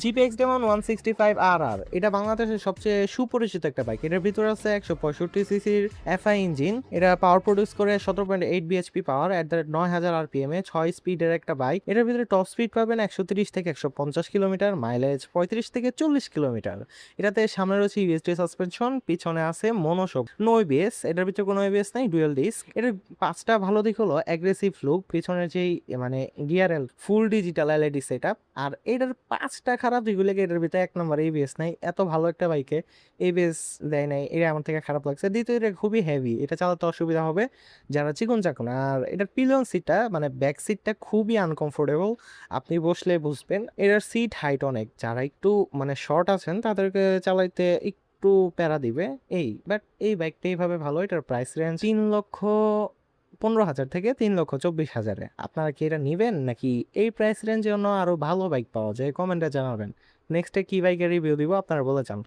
GPX demon 165RR এটা বাংলাদেশের সবচেয়ে সুপরিচিত একটা বাইক। এটার ভিতরে আছে 165 সিসির এফআই ইঞ্জিন। এটা পাওয়ার প্রডিউস করে 17.8 BHP power at the rate 9000 RPM এ 6 স্পিডের একটা বাইক। এটার ভিতরে টপ স্পিড পাবেন 130 থেকে 150 কিলোমিটার, মাইলেজ 35 থেকে 40 কিলোমিটার। এটাতে সামনে রয়েছে ইউএসডি সাসপেনশন, পিছনে আছে মনোশক, নো এবিএস। এটার ভিতরে কোনো এবিএস নাই, ডুয়াল ডিস্ক। এটার পাঁচটা ভালো দিক হলো অ্যাগ্রেসিভ লুক, পিছনের যেই মানে gear full digital LED setup. আর এটার পাঁচটা খারাপ দিকগুলো এটার ভিতরে এক নম্বর এবিএস নাই। এত ভালো একটা বাইকে এবিএস দেয় নাই, এটা আমার থেকে খারাপ লাগছে। দ্বিতীয়, এটা খুবই হেভি, এটা চালাতে অসুবিধা হবে যারা চিকন চাকন। আর এটার পিলিয়ন সিটটা মানে ব্যাক সিটটা খুবই আনকমফোর্টেবল, আপনি বসলে বুঝবেন। এটার সিট হাইট অনেক, যারা একটু মানে শর্ট আছেন তাদেরকে চালাইতে একটু প্যারা দিবে এই। বাট এই বাইকটা এইভাবে ভালো। এটার প্রাইস রেঞ্জ 3,15,000 থেকে 3,24,000-এ। আপনারা কি এটা নিবেন, নাকি এই প্রাইস রেঞ্জে অন্য আরো ভালো বাইক পাওয়া যায়? কমেন্টে জানাবেন। নেক্সটে কি বাইকের রিভিউ দিব আপনারা বলে যান।